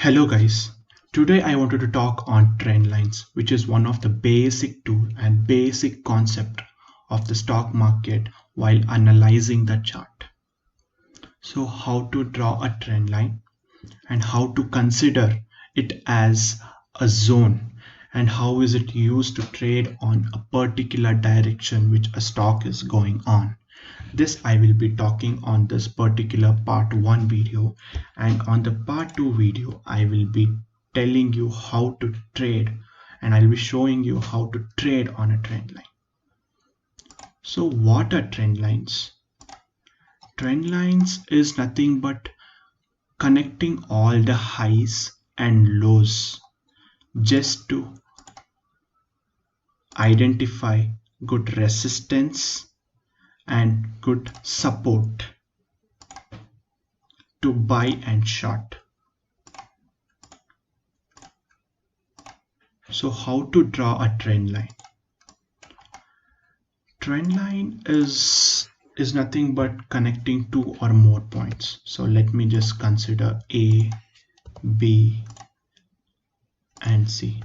Hello guys, today I wanted to talk on trend lines, which is one of the basic tool and basic concept of the stock market while analyzing the chart. So how to draw a trend line and how to consider it as a zone and how is it used to trade on a particular direction which a stock is going on. This I will be talking on this particular part 1 video, and on the part 2 video I will be telling you how to trade and I'll be showing you how to trade on a trend line. So what are trend lines? Trend lines is nothing but connecting all the highs and lows just to identify good resistance and good support to buy and short. So how to draw a trend line? Trend line is nothing but connecting two or more points. So let me just consider A, B and C.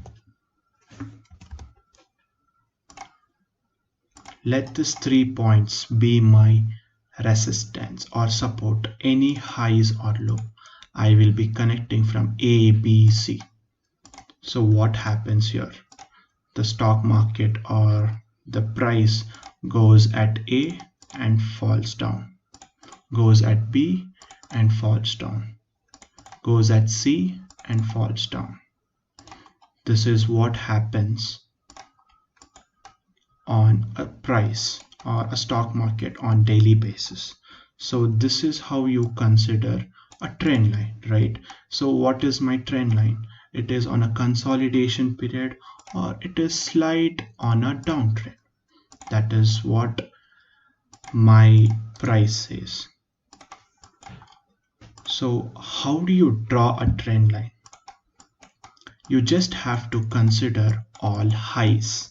Let these 3 points be my resistance or support, any highs or low. I will be connecting from A, B, C. So what happens here? The stock market or the price goes at A and falls down, goes at B and falls down, goes at C and falls down. This is what happens on a price or a stock market on daily basis. So this is how you consider a trend line, right? So what is my trend line? It is on a consolidation period or it is slight on a downtrend. That is what my price says. So how do you draw a trend line? You just have to consider all highs.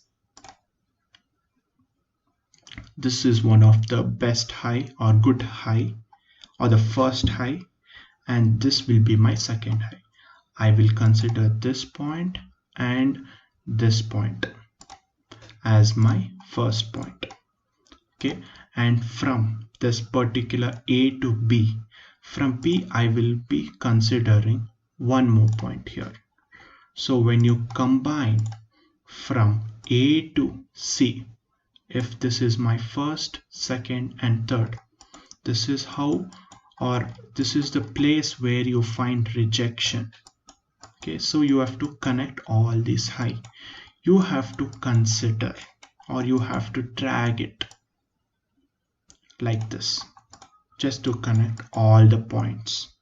This is one of the best high or good high or the first high, and this will be my second high. I will consider this point and this point as my first point. Okay, and from this particular A to B, from B I will be considering one more point here. So when you combine from A to C, if this is my first, second and third, this is how, or this is the place where you find rejection. Okay, so you have to connect all these high. You have to consider or you have to drag it like this just to connect all the points.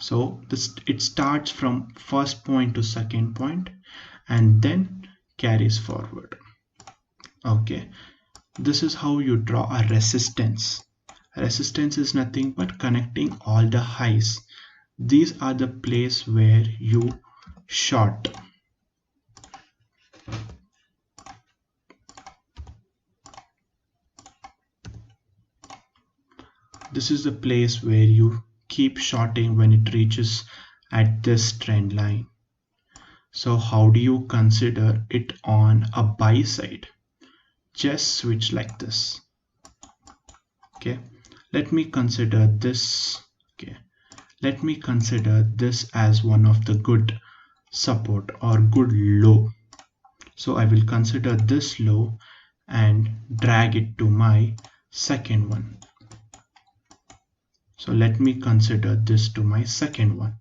So it starts from first point to second point and then carries forward. Okay, this is how you draw a resistance. Resistance is nothing but connecting all the highs. These are the place where you short. This is the place where you keep shorting when it reaches at this trend line. So how do you consider it on a buy side? Just switch like this. Okay, let me consider this. Okay, let me consider this as one of the good support or good low. So I will consider this low and drag it to my second one. So let me consider this to my second one.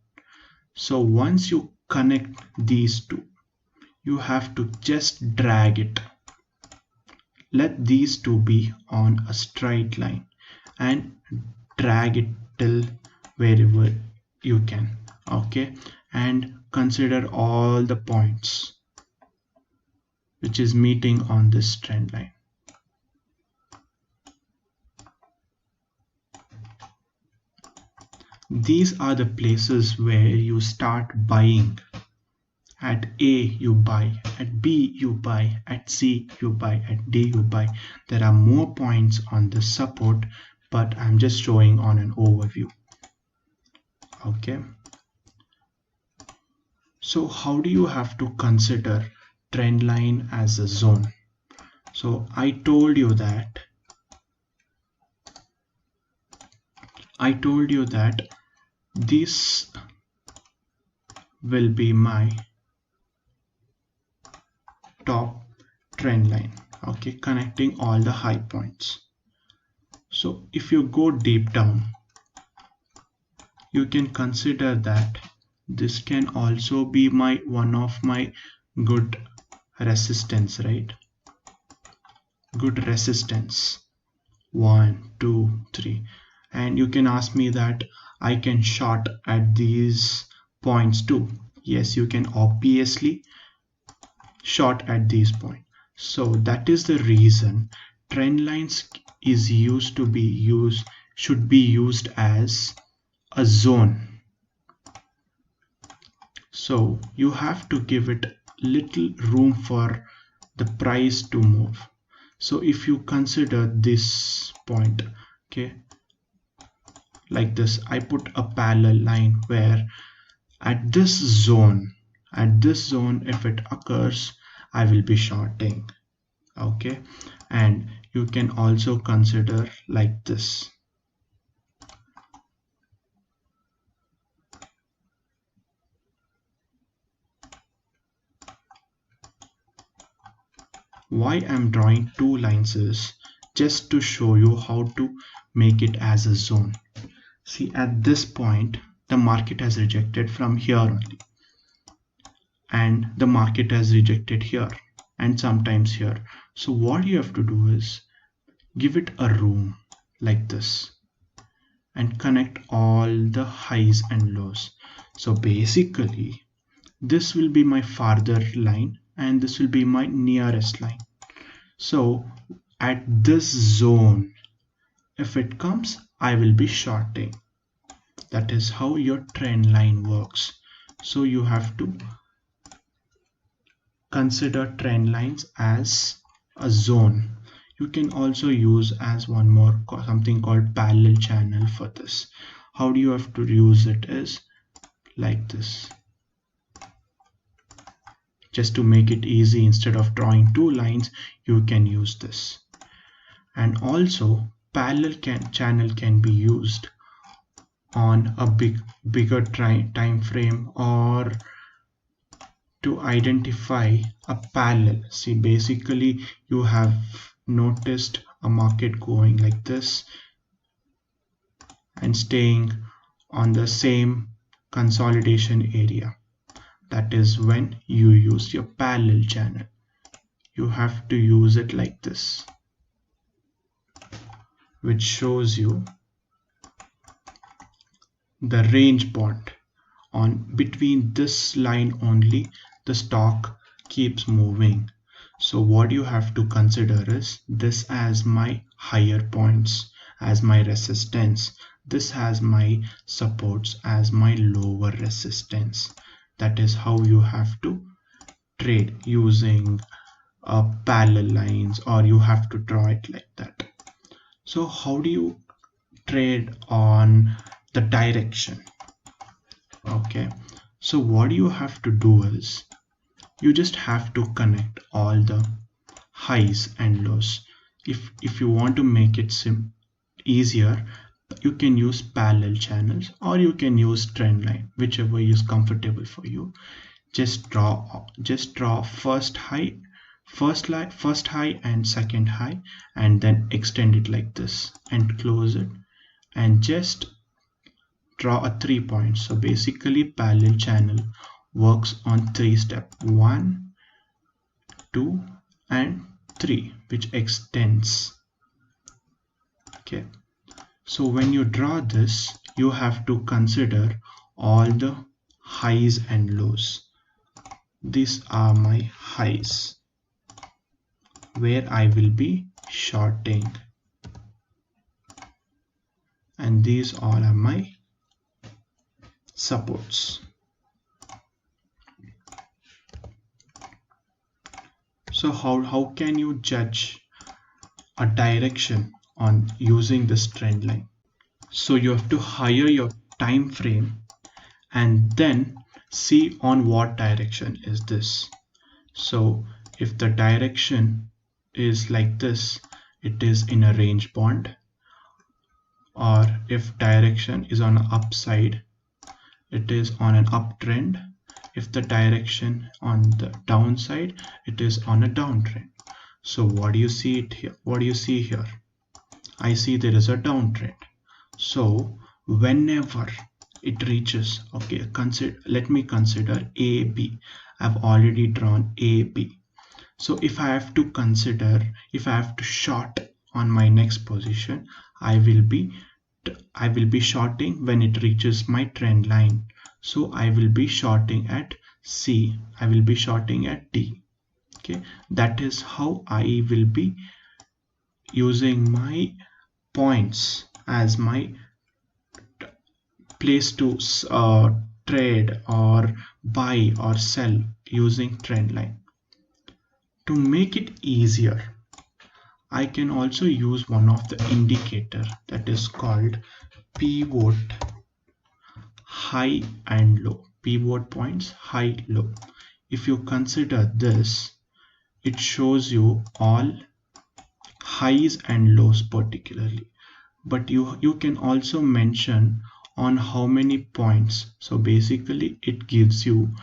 So once you connect these two, you have to just drag it. Let these two be on a straight line and drag it till wherever you can. Okay, and consider all the points which is meeting on this trend line. These are the places where you start buying. At A you buy, at B you buy, at C you buy, at D you buy. There are more points on the support, but I'm just showing on an overview. Okay, So how do you have to consider trend line as a zone? So I told you that this will be my top trend line, okay, connecting all the high points. So if you go deep down, you can consider that this can also be my one of my good resistance, right? Good resistance. 1 2 3. And you can ask me that I can short at these points too. Yes, you can obviously short at these points. So that is the reason trend lines is used to be used should be used as a zone. So you have to give it little room for the price to move. So if you consider this point, okay, like this, I put a parallel line where at this zone, if it occurs, I will be shorting, okay. And you can also consider like this. Why I'm drawing two lines is just to show you how to make it as a zone. See, at this point the market has rejected from here only, and the market has rejected here and sometimes here. So what you have to do is give it a room like this and connect all the highs and lows. So basically this will be my farther line and this will be my nearest line. So at this zone, if it comes, I will be shorting. That is how your trend line works. So you have to consider trend lines as a zone. You can also use as one more something called parallel channel for this. How do you have to use it is like this. Just to make it easy, instead of drawing two lines, you can use this. And also parallel channel can be used on a bigger time frame, or to identify a parallel. See, basically you have noticed a market going like this and staying on the same consolidation area. That is when you use your parallel channel. You have to use it like this, which shows you the range point. On between this line only the stock keeps moving. So what you have to consider is this as my higher points, as my resistance. This has my supports as my lower resistance. That is how you have to trade using parallel lines, or you have to draw it like that. So how do you trade on the direction? Okay, so what you have to do is you just have to connect all the highs and lows. If you want to make it easier, you can use parallel channels or you can use trend line, whichever is comfortable for you. Just draw first high, first high and second high, and then extend it like this and close it, and just draw a 3 points. So basically parallel channel works on 3 steps: 1 2 and 3, which extends. Okay, so when you draw this, you have to consider all the highs and lows. These are my highs where I will be shorting, and these all are my supports. So how can you judge a direction on using this trend line? So you have to hire your time frame and then see on what direction is this. So if the direction is like this, it is in a range bond, or if direction is on an upside, it is on an uptrend. If the direction on the downside, it is on a downtrend. So what do you see it here? What do you see here? I see there is a downtrend. So whenever it reaches, okay, let me consider AB. I've already drawn AB. So if I have to short on my next position, I will be shorting when it reaches my trend line. So I will be shorting at C. I will be shorting at D. Okay, that is how I will be using my points as my place to trade or buy or sell using trend line. To make it easier, I can also use one of the indicator that is called pivot high and low. Pivot points high low. If you consider this, it shows you all highs and lows particularly, but you can also mention on how many points. So basically it gives you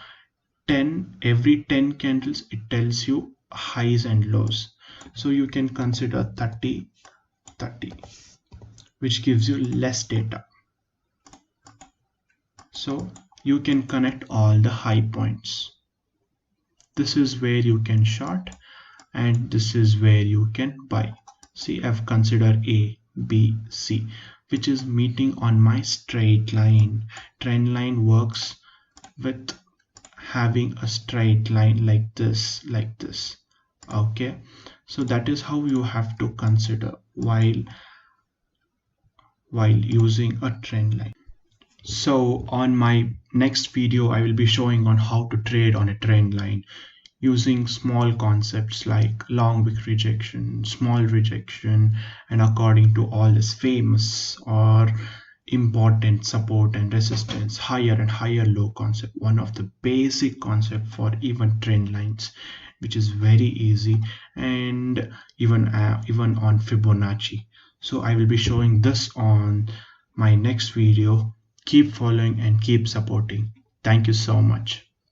10, every 10 candles it tells you highs and lows. So you can consider 30, 30, which gives you less data. So you can connect all the high points. This is where you can short and this is where you can buy. See, I've considered A, B, C, which is meeting on my straight line. Trend line works with having a straight line like this, like this. Okay, so that is how you have to consider while using a trend line. So on my next video, I will be showing on how to trade on a trend line using small concepts like long wick rejection, small rejection, and according to all this famous or important support and resistance, higher and higher low concept, one of the basic concept for even trend lines, which is very easy, and even on Fibonacci. So I will be showing this on my next video. Keep following and keep supporting. Thank you so much.